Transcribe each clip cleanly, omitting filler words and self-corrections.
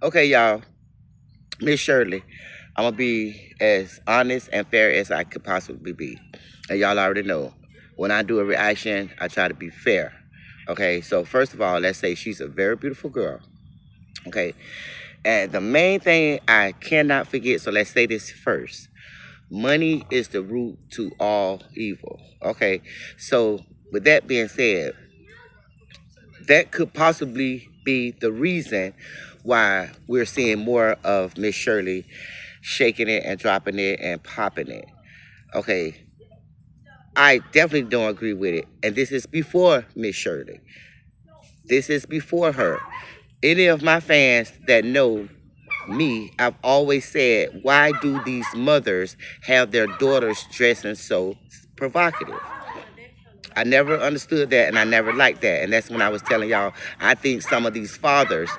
Okay, y'all. Miss Shirley, I'm gonna be as honest and fair as I could possibly be. And y'all already know when I do a reaction, I try to be fair. Okay, so first of all, let's say she's a very beautiful girl. Okay, and the main thing I cannot forget, so let's say this first. Money is the root to all evil. Okay, so with that being said, that could possibly be the reason why we're seeing more of Miss Shirley shaking it and dropping it and popping it. Okay, I definitely don't agree with it. And this is before Miss Shirley. This is before her. Any of my fans that know me, I've always said, why do these mothers have their daughters dressing so provocative? I never understood that and I never liked that. And that's when I was telling y'all, I think some of these fathers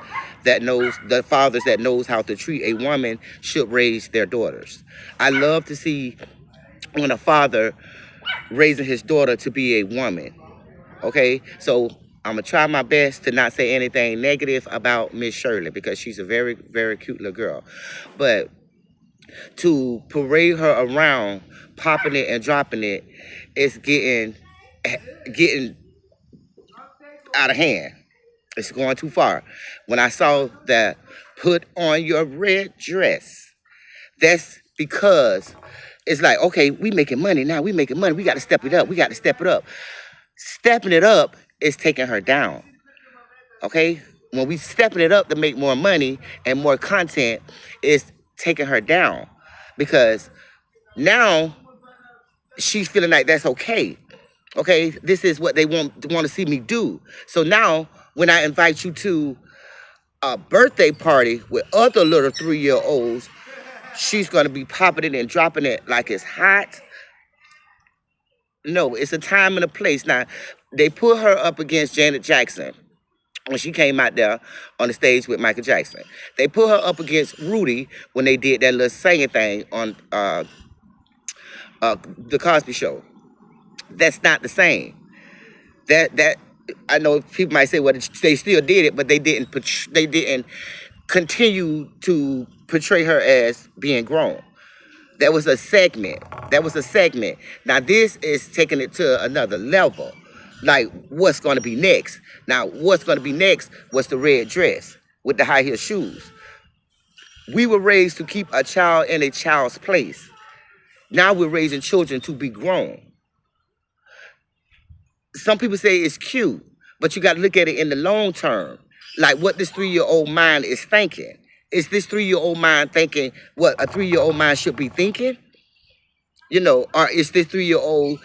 the fathers that knows how to treat a woman should raise their daughters. I love to see when a father raising his daughter to be a woman. Okay, so I'm gonna try my best to not say anything negative about Miss Shirley because she's a very, very cute little girl. But to parade her around, popping it and dropping it, it's getting out of hand. It's going too far. When I saw that put on your red dress, that's because it's like, okay, we making money now. We making money. We got to step it up. We got to step it up. Stepping it up is taking her down. Okay? When we stepping it up to make more money and more content, it's taking her down. Because now she's feeling like that's okay. Okay, this is what they want to see me do. So now when I invite you to a birthday party with other little 3-year olds, she's gonna be popping it and dropping it like it's hot. No, it's a time and a place. Now, they put her up against Janet Jackson when she came out there on the stage with Michael Jackson. They put her up against Rudy when they did that little singing thing on the Cosby Show. That's not the same. That I know people might say, well, they still did it, but they didn't continue to portray her as being grown. That was a segment. That was a segment. Now this is taking it to another level. Like what's going to be next? Now what's going to be next was the red dress with the high heel shoes. We were raised to keep a child in a child's place. Now we're raising children to be grown. Some people say it's cute, but you got to look at it in the long term. Like what this 3-year-old mind is thinking. Is this 3-year-old mind thinking what a 3-year-old mind should be thinking? Or is this 3-year-old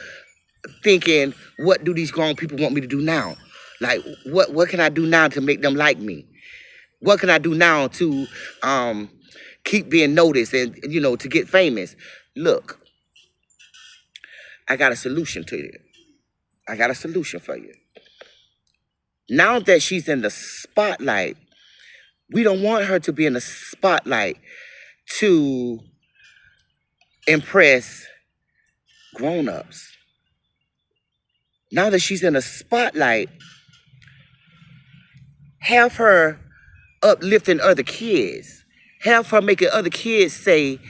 thinking, what do these grown people want me to do now? Like, what can I do now to make them like me? What can I do now to keep being noticed and, to get famous? Look, I got a solution to you. I got a solution for you. Now that she's in the spotlight, we don't want her to be in the spotlight to impress grown-ups. Now that she's in the spotlight, have her uplifting other kids. Have her making other kids say,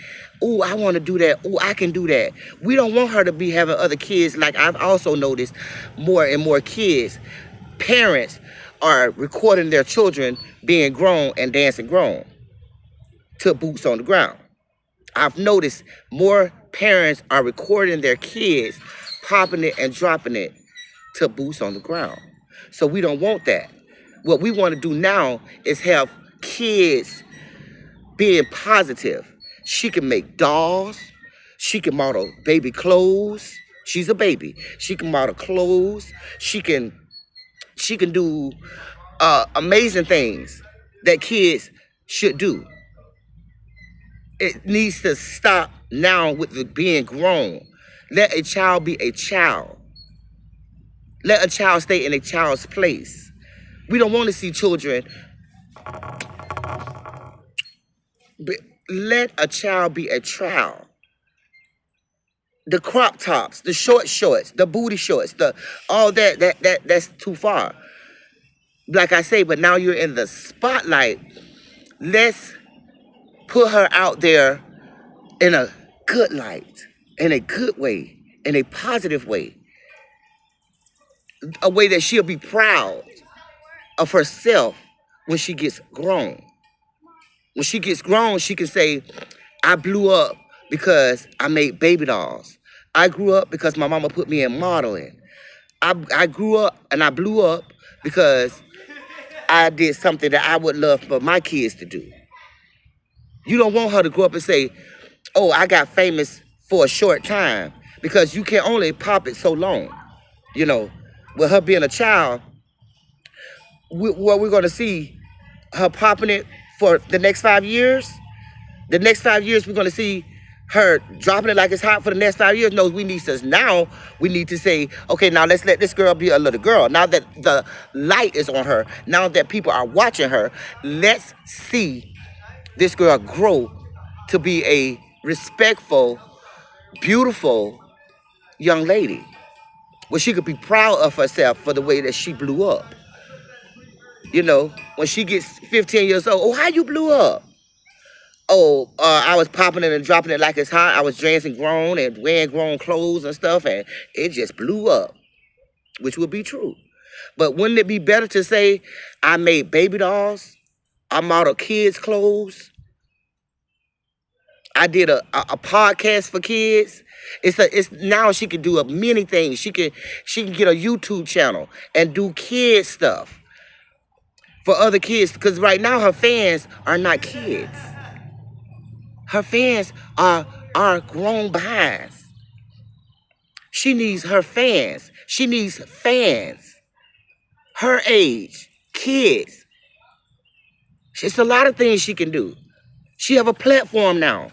oh, I want to do that. Oh, I can do that. We don't want her to be having other kids. Like I've also noticed more and more kids, parents are recording their children being grown and dancing grown to boots on the ground. I've noticed more parents are recording their kids, popping it and dropping it to boots on the ground. So we don't want that. What we want to do now is have kids being positive. She can make dolls. She can model baby clothes. She's a baby. She can model clothes. She can do amazing things that kids should do. It needs to stop now with the being grown. Let a child be a child. Let a child stay in a child's place. We don't want to see children. Let a child be a child. The crop tops, the short shorts, the booty shorts, all that's too far. Like I say, but now you're in the spotlight. Let's put her out there in a good light, in a good way, in a positive way, a way that she'll be proud of herself when she gets grown. When she gets grown, she can say, I blew up because I made baby dolls. I grew up because my mama put me in modeling. I grew up and I blew up because I did something that I would love for my kids to do. You don't want her to grow up and say, oh, I got famous for a short time, because you can only pop it so long. You know, with her being a child, what we're going to see her popping it for the next 5 years. The next 5 years, we're going to see her dropping it like it's hot for the next 5 years. No, we need to say, okay, now let's let this girl be a little girl. Now that the light is on her, now that people are watching her, let's see this girl grow to be a respectful, beautiful young lady, where she could be proud of herself for the way that she blew up. You know, when she gets 15 years old, oh, how you blew up? Oh, I was popping it and dropping it like it's hot. I was dressing grown and wearing grown clothes and stuff, and it just blew up, which would be true. But wouldn't it be better to say, I made baby dolls, I modeled kids' clothes, I did a podcast for kids. It's now she can do many things. She can get a YouTube channel and do kid stuff for other kids, because right now her fans are not kids. Her fans are grown behinds. She needs her fans. She needs fans. Her age, kids. It's a lot of things she can do. She have a platform now.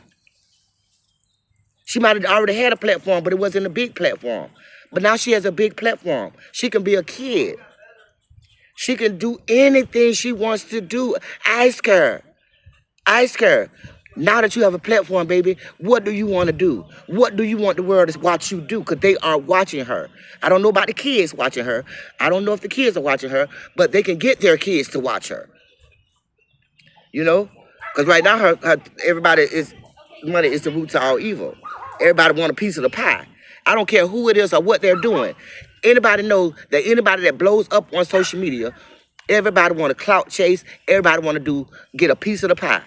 She might have already had a platform, but it wasn't a big platform. But now she has a big platform. She can be a kid. She can do anything she wants to do. Ask her. Ask her. Now that you have a platform, baby, what do you want to do? What do you want the world to watch you do? Because they are watching her. I don't know about the kids watching her. I don't know if the kids are watching her, but they can get their kids to watch her. You know? Because right now, everybody is, money is the root to all evil. Everybody want a piece of the pie. I don't care who it is or what they're doing. Anybody know that anybody that blows up on social media, everybody want to clout chase. Everybody want to get a piece of the pie.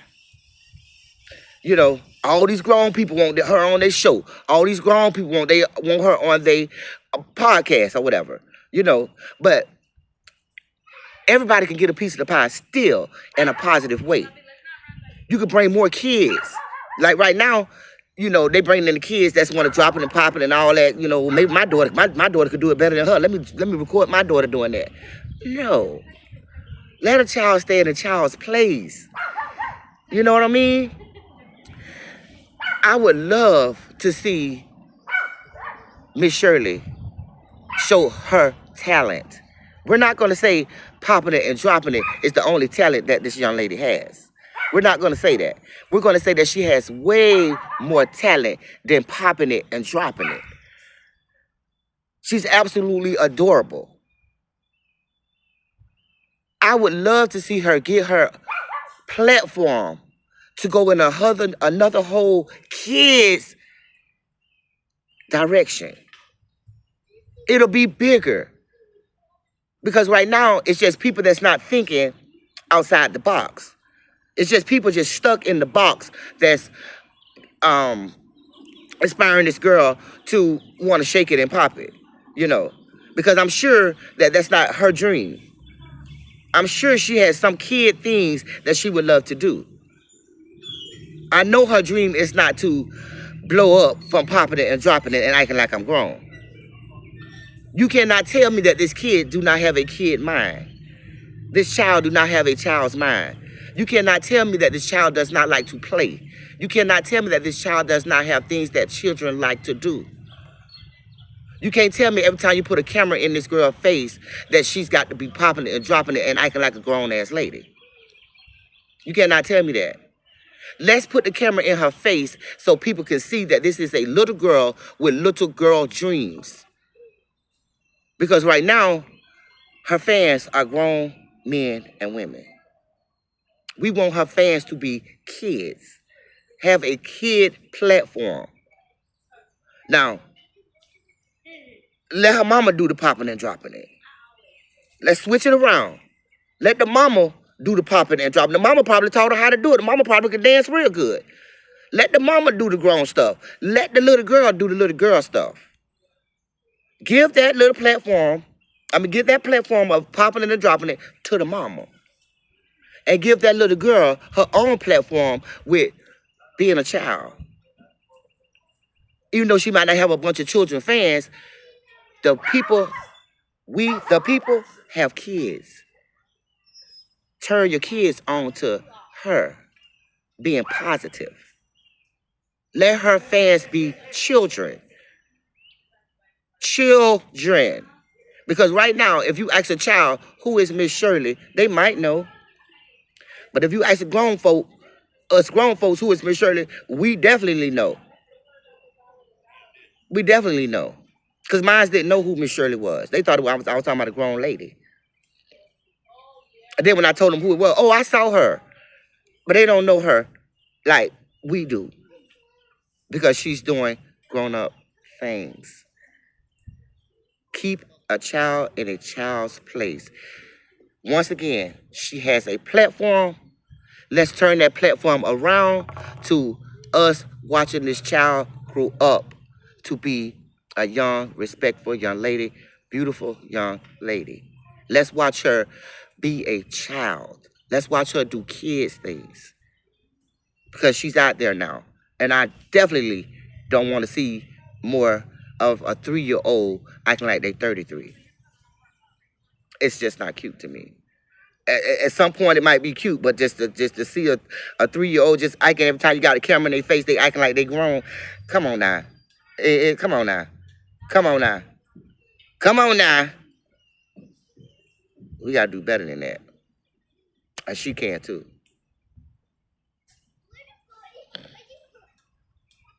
You know, all these grown people want her on their show. All these grown people want her on their podcast or whatever. You know, but everybody can get a piece of the pie still in a positive way. You could bring more kids. Like right now, you know, they bring in the kids that's want to drop it and pop it and all that. You know, maybe my daughter could do it better than her. Let me record my daughter doing that. No, let a child stay in a child's place. You know what I mean? I would love to see Miss Shirley show her talent. We're not going to say popping it and dropping it is the only talent that this young lady has. We're not going to say that. We're going to say that she has way more talent than popping it and dropping it. She's absolutely adorable. I would love to see her get her platform to go in another whole kids direction. It'll be bigger. Because right now, it's just people that's not thinking outside the box. It's just people just stuck in the box that's inspiring this girl to want to shake it and pop it, you know. Because I'm sure that that's not her dream. I'm sure she has some kid things that she would love to do. I know her dream is not to blow up from popping it and dropping it and acting like I'm grown. You cannot tell me that this kid do not have a kid mind. This child do not have a child's mind. You cannot tell me that this child does not like to play. You cannot tell me that this child does not have things that children like to do. You can't tell me every time you put a camera in this girl's face that she's got to be popping it and dropping it and acting like a grown-ass lady. You cannot tell me that. Let's put the camera in her face so people can see that this is a little girl with little girl dreams. Because right now, her fans are grown men and women. We want her fans to be kids. Have a kid platform. Now, let her mama do the popping and dropping it. Let's switch it around. Let the mama do the popping and dropping. The mama probably taught her how to do it. The mama probably could dance real good. Let the mama do the grown stuff. Let the little girl do the little girl stuff. Give that little platform, give that platform of popping it and dropping it to the mama. And give that little girl her own platform with being a child. Even though she might not have a bunch of children fans, the people, the people have kids. Turn your kids on to her being positive. Let her fans be children. Children. Because right now, if you ask a child, who is Miss Shirley, they might know. But if you ask us grown folks, who is Miss Shirley, we definitely know. We definitely know. Because mine didn't know who Miss Shirley was. They thought I was talking about a grown lady. And then when I told them who it was, oh, I saw her. But they don't know her like we do. Because she's doing grown-up things. Keep a child in a child's place. Once again, she has a platform. Let's turn that platform around to us watching this child grow up to be a young, respectful young lady, beautiful young lady. Let's watch her be a child. Let's watch her do kids things. Because she's out there now. And I definitely don't want to see more of a 3-year-old acting like they're 33. It's just not cute to me. At some point, it might be cute, but just to see a 3-year-old just acting every time you got a camera in their face, they acting like they grown. Come on now. Come on now. Come on now. Come on now. We got to do better than that. And she can too.